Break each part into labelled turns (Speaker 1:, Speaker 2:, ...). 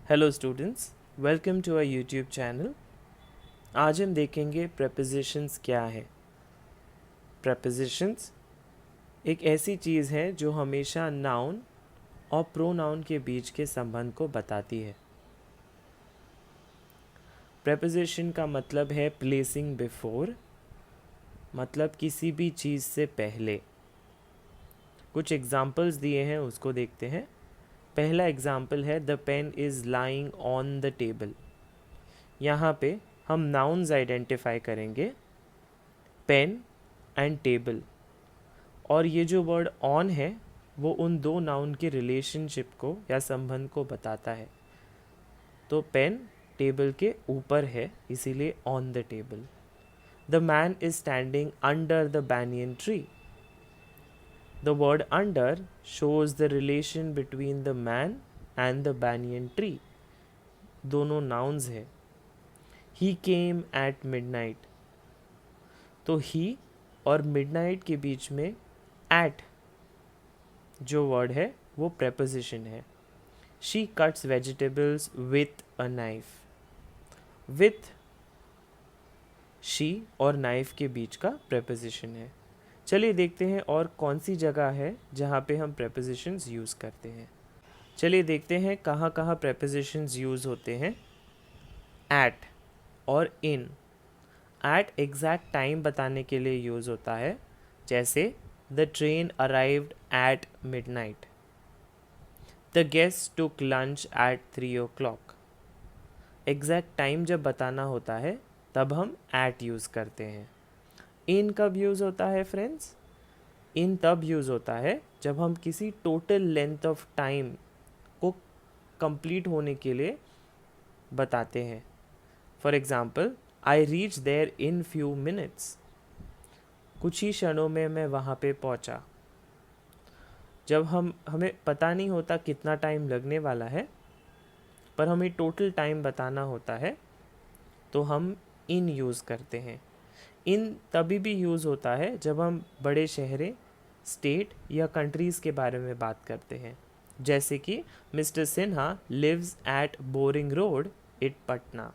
Speaker 1: Hello students, welcome to our YouTube channel. आज हम देखेंगे प्रेपोजिशंस क्या है। प्रेपोजिशंस एक ऐसी चीज़ है जो हमेशा नाउन और प्रोनाउन के बीच के संबंध को बताती है। प्रेपोजिशन का मतलब है प्लेसिंग बिफोर, मतलब किसी भी चीज़ से पहले। कुछ एग्जाम्पल्स दिए हैं, उसको देखते हैं। पहला एग्जाम्पल है the pen is lying on the table. यहाँ पे हम नाउन्स आइडेंटिफाई करेंगे, पेन एंड टेबल, और ये जो वर्ड ऑन है वो उन दो नाउन के रिलेशनशिप को या संबंध को बताता है। तो पेन टेबल के ऊपर है, इसीलिए on the table. The man is standing under the banyan tree. The word under shows the relation between the man and the banyan tree. दोनों नाउन्स है। ही केम एट मिडनाइट, तो ही और मिडनाइट के बीच में एट जो वर्ड है वो preposition है। She cuts vegetables with a knife. With she और नाइफ के बीच का प्रेपोजिशन है। चलिए देखते हैं और कौन सी जगह है जहाँ पे हम प्रेपोजिशंस यूज़ करते हैं। चलिए देखते हैं कहाँ कहाँ प्रेपोजिशंस यूज़ होते हैं। एट और इन। एट एग्जैक्ट टाइम बताने के लिए यूज़ होता है, जैसे the train arrived at midnight. The guest took lunch at 3 o'clock। Exact time जब बताना होता है तब हम एट यूज़ करते हैं। इन कब यूज़ होता है फ्रेंड्स? इन तब यूज़ होता है जब हम किसी टोटल लेंथ ऑफ टाइम को कंप्लीट होने के लिए बताते हैं। For example, I reach there in few minutes. कुछ ही क्षणों में मैं वहाँ पे पहुँचा। जब हमें पता नहीं होता कितना टाइम लगने वाला है, पर हमें टोटल टाइम बताना होता है, तो हम इन यूज़ करते हैं। इन तभी भी यूज़ होता है जब हम बड़े शहरे, स्टेट या कंट्रीज़ के बारे में बात करते हैं, जैसे कि mister Sinha lives at Boring Road it Patna.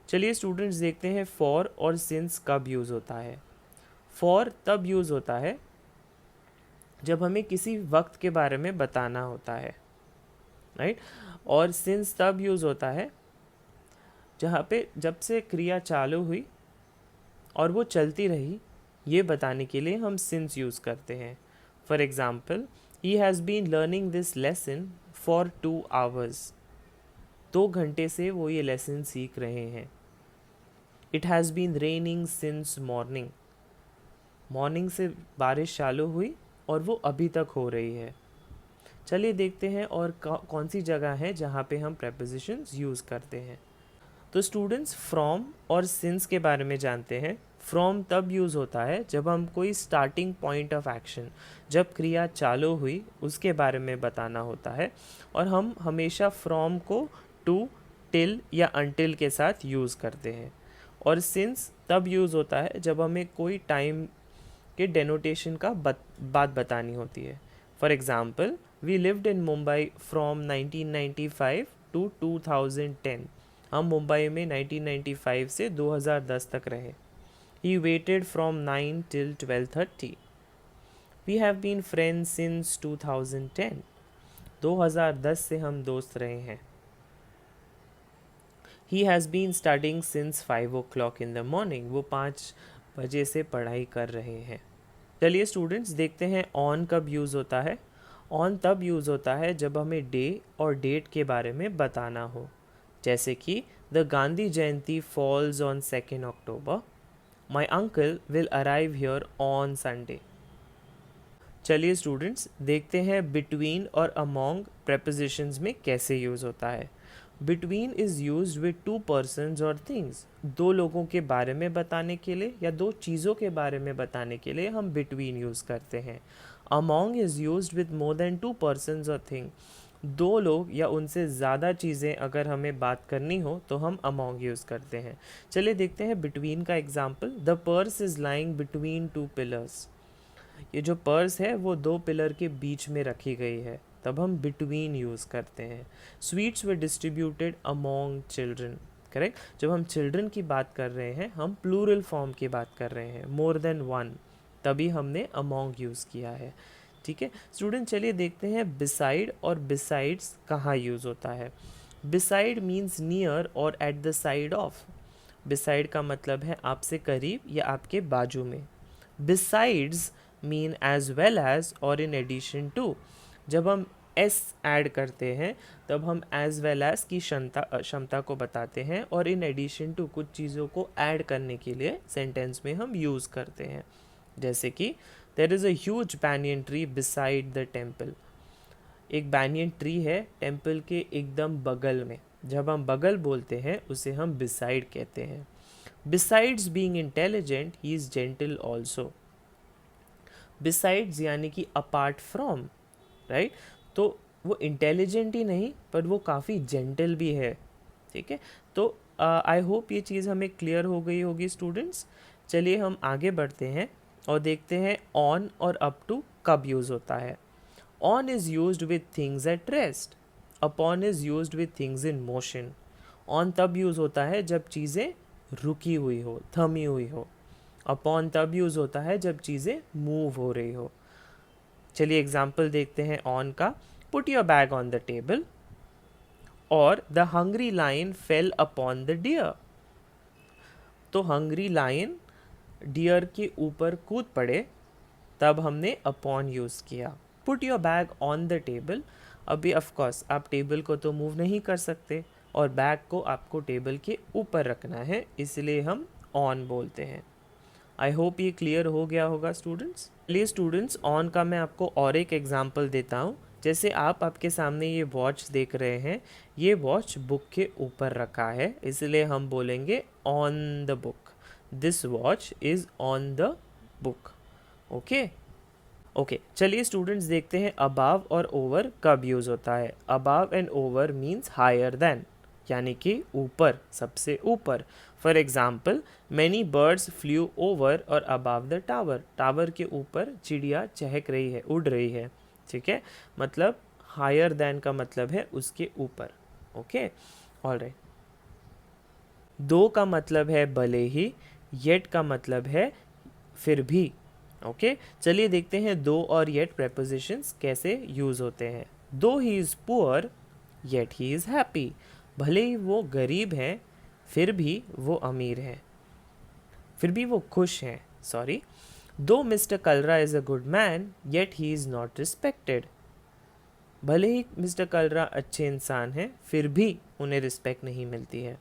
Speaker 1: चलिए स्टूडेंट्स देखते हैं फॉर और सिंस कब यूज़ होता है। फॉर तब यूज़ होता है जब हमें किसी वक्त के बारे में बताना होता है, राइट। और सिंस तब यूज़ होता है जहाँ पे जब से क्रिया चालू हुई और वो चलती रही, ये बताने के लिए हम सिंस यूज़ करते हैं। For example, he has been learning this lesson for 2 hours। 2 घंटे से वो ये लेसन सीख रहे हैं। It has been raining since morning. Morning से बारिश चालू हुई और वो अभी तक हो रही है। चलिए देखते हैं और कौन सी जगह है जहाँ पे हम प्रेपोजिशंस यूज़ करते हैं। तो स्टूडेंट्स, फ्रॉम और सिंस के बारे में जानते हैं। फ्रॉम तब यूज़ होता है जब हम कोई स्टार्टिंग पॉइंट ऑफ एक्शन, जब क्रिया चालू हुई उसके बारे में बताना होता है, और हम हमेशा फ्रॉम को टू, टिल या अनटिल के साथ यूज़ करते हैं। और सिंस तब यूज़ होता है जब हमें कोई टाइम के डेनोटेशन का बात बतानी होती है। For example, we lived in Mumbai from 1995 to 2010। हम मुंबई में 1995 से 2010 तक रहे। He waited from 9 till 12:30। We have been friends since 2010। 2010 से हम दोस्त रहे हैं। He has been studying since 5 o'clock in the morning. वो 5 बजे से पढ़ाई कर रहे हैं। चलिए स्टूडेंट्स देखते हैं ऑन कब यूज़ होता है। ऑन तब यूज़ होता है जब हमें डे और डेट के बारे में बताना हो, जैसे कि the Gandhi Jayanti falls on 2 October। My uncle will arrive here on Sunday. चलिए स्टूडेंट्स देखते हैं बिटवीन और अमोंग प्रेपोजिशंस में कैसे यूज़ होता है। Between is used with 2 persons और थिंग्स। दो लोगों के बारे में बताने के लिए या दो चीज़ों के बारे में बताने के लिए हम बिटवीन यूज़ करते हैं। Among is used with more than 2 persons और थिंग। दो लोग या उनसे ज़्यादा चीज़ें अगर हमें बात करनी हो तो हम अमोंग यूज़ करते हैं। चलिए देखते हैं बिटवीन का example. The purse is lying between 2 pillars। ये जो पर्स है वो 2 पिलर के बीच में रखी गई है। तब हम बिटवीन यूज़ करते हैं। स्वीट्स वर डिस्ट्रीब्यूटेड अमोंग चिल्ड्रन, करेक्ट। जब हम चिल्ड्रन की बात कर रहे हैं हम प्लूरल फॉर्म की बात कर रहे हैं, मोर देन वन, तभी हमने अमोंग यूज़ किया है। ठीक है स्टूडेंट, चलिए देखते हैं बिसाइड और बिसाइड्स कहाँ यूज़ होता है। बिसाइड मीन्स नियर और at the side of. Beside का मतलब है आपसे करीब या आपके बाजू में। Besides mean as well as और इन एडिशन टू। जब हम एस ऐड करते हैं तब हम एज वेल एज की क्षमता को बताते हैं, और इन एडिशन टू कुछ चीज़ों को ऐड करने के लिए सेंटेंस में हम यूज़ करते हैं। जैसे कि there is a huge banyan tree beside the temple. एक बैनियन ट्री है टेम्पल के एकदम बगल में। जब हम बगल बोलते हैं उसे हम बिसाइड कहते हैं। Besides being intelligent he is gentle also. Besides यानी कि अपार्ट फ्रॉम, राइट। तो वो इंटेलिजेंट ही नहीं पर वो काफ़ी जेंटल भी है। ठीक है, तो आई होप ये चीज़ हमें क्लियर हो गई होगी स्टूडेंट्स। चलिए हम आगे बढ़ते हैं और देखते हैं ऑन और अप टू कब यूज़ होता है। On is used with things at rest, upon is used with things in motion. On तब यूज़ होता है जब चीज़ें रुकी हुई हो, थमी हुई हो। अपॉन तब यूज़ होता है जब चीज़ें मूव हो रही हो। चलिए एग्जाम्पल देखते हैं ऑन का। Put your bag on the table, और the hungry lion fell upon the deer. तो हंग्री लायन डियर के ऊपर कूद पड़े, तब हमने अपॉन यूज़ किया। Put your bag on the table, अभी ऑफकोर्स आप टेबल को तो मूव नहीं कर सकते और बैग को आपको टेबल के ऊपर रखना है, इसलिए हम ऑन बोलते हैं। आई होप ये क्लियर हो गया होगा स्टूडेंट्स। चलिए स्टूडेंट्स, ऑन का मैं आपको और एक एग्जांपल देता हूँ। जैसे आपके सामने ये वॉच देख रहे हैं, ये वॉच बुक के ऊपर रखा है, इसलिए हम बोलेंगे on the book. This watch is on the book. Okay चलिए स्टूडेंट्स देखते हैं अबाव और ओवर कब यूज़ होता है। Above and over means higher than, यानी कि ऊपर, सबसे ऊपर। For example, many birds flew over और अबाव द टावर। टावर के ऊपर चिड़िया चहक रही है, उड़ रही है। ठीक है, मतलब हायर देन का मतलब है उसके ऊपर। Okay alright. दो का मतलब है भले ही, येट का मतलब है फिर भी। ओके चलिए देखते हैं दो और येट प्रेपोजिशंस कैसे यूज़ होते हैं। दो he is poor yet he is happy. भले ही वो गरीब हैं फिर भी वो अमीर हैं, फिर भी वो खुश हैं। सॉरी, दो मिस्टर कलरा is a good man yet he is not respected. भले ही मिस्टर कलरा अच्छे इंसान हैं फिर भी उन्हें रिस्पेक्ट नहीं मिलती है।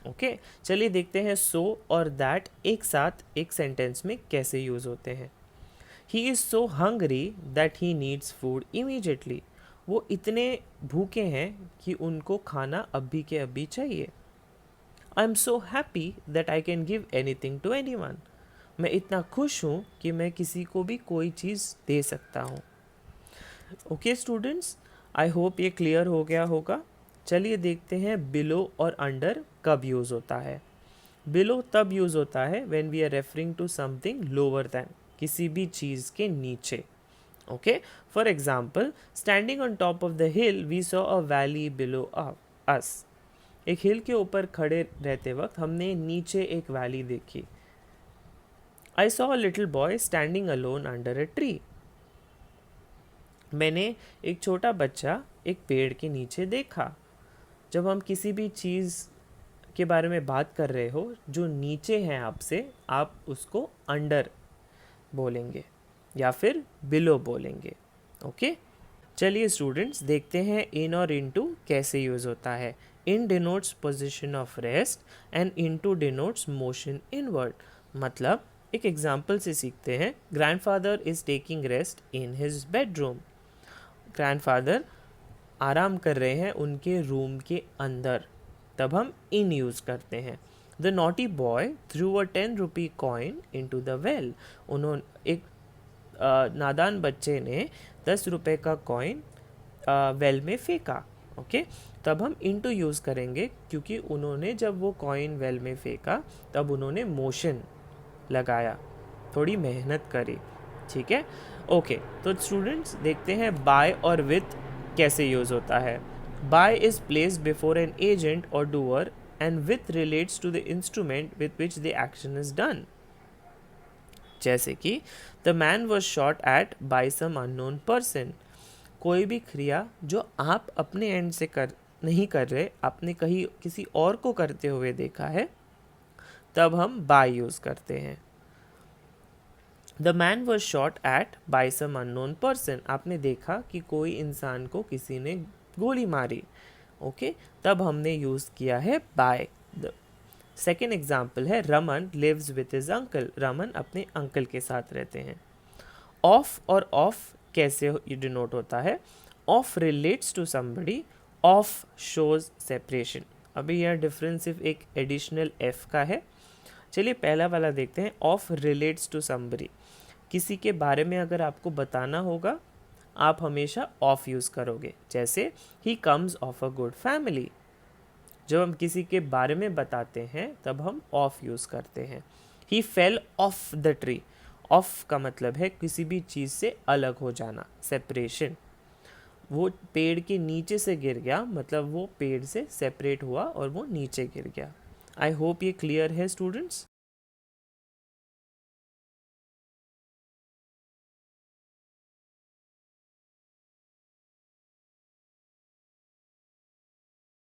Speaker 1: ओके चलिए देखते हैं सो और दैट एक साथ एक सेंटेंस में कैसे यूज़ होते हैं। He is so hungry that he needs food immediately. वो इतने भूखे हैं कि उनको खाना अभी के अभी चाहिए। I am so happy that I can give anything to anyone. मैं इतना खुश हूँ कि मैं किसी को भी कोई चीज़ दे सकता हूँ। ओके स्टूडेंट्स, आई होप ये क्लियर हो गया होगा। चलिए देखते हैं बिलो और अंडर कब यूज़ होता है। बिलो तब यूज़ होता है when we are referring to something lower than, किसी भी चीज़ के नीचे। Okay for example, standing on top of the hill we saw a valley below us. एक हिल के ऊपर खड़े रहते वक्त हमने नीचे एक वैली देखी। I saw a little boy standing alone under a tree. मैंने एक छोटा बच्चा एक पेड़ के नीचे देखा। जब हम किसी भी चीज़ के बारे में बात कर रहे हो जो नीचे है आपसे, आप उसको अंडर बोलेंगे या फिर बिलो बोलेंगे। ओके चलिए स्टूडेंट्स देखते हैं इन और इनटू कैसे यूज़ होता है। In denotes position of rest and into denotes motion inward. मतलब एक एग्जाम्पल से सीखते हैं। Grandfather is taking rest in his bedroom. Grandfather आराम कर रहे हैं उनके रूम के अंदर, तब हम इन यूज़ करते हैं। The naughty boy through a 10 rupee coin into the well. उन्होंने एक नादान बच्चे ने 10 रुपए का कॉइन वेल में फेंका। ओके तब हम इनटू यूज़ करेंगे क्योंकि उन्होंने जब वो कॉइन वेल में फेंका तब उन्होंने मोशन लगाया, थोड़ी मेहनत करी। ठीक है ओके तो स्टूडेंट्स देखते हैं बाय और विथ कैसे यूज़ होता है। By is placed before an agent और doer and with relates to the instrument with which the action is done. जैसे कि the man was shot at by some unknown person. कोई भी क्रिया जो आप अपने एंड से नहीं कर रहे, आपने कहीं किसी और को करते हुए देखा है, तब हम बाय यूज़ करते हैं। The man was shot at by some unknown person, आपने देखा कि कोई इंसान को किसी ने गोली मारी, ओके, तब हमने यूज़ किया है बाय। द सेकेंड एग्जाम्पल है Raman lives with his uncle, Raman अपने अंकल के साथ रहते हैं। ऑफ और ऑफ कैसे डिनोट होता है, of relates to somebody, of shows separation. अभी यह डिफरेंस सिर्फ एक एडिशनल एफ का है। चलिए पहला वाला देखते हैं, ऑफ रिलेट्स टू समबडी। किसी के बारे में अगर आपको बताना होगा, आप हमेशा ऑफ यूज़ करोगे। जैसे he comes of a good family, जब हम किसी के बारे में बताते हैं तब हम ऑफ यूज़ करते हैं। He fell off the tree, off का मतलब है किसी भी चीज़ से अलग हो जाना, सेपरेशन। वो पेड़ के नीचे से गिर गया, मतलब वो पेड़ से सेपरेट हुआ और वो नीचे गिर गया। आई होप ये क्लियर है स्टूडेंट्स।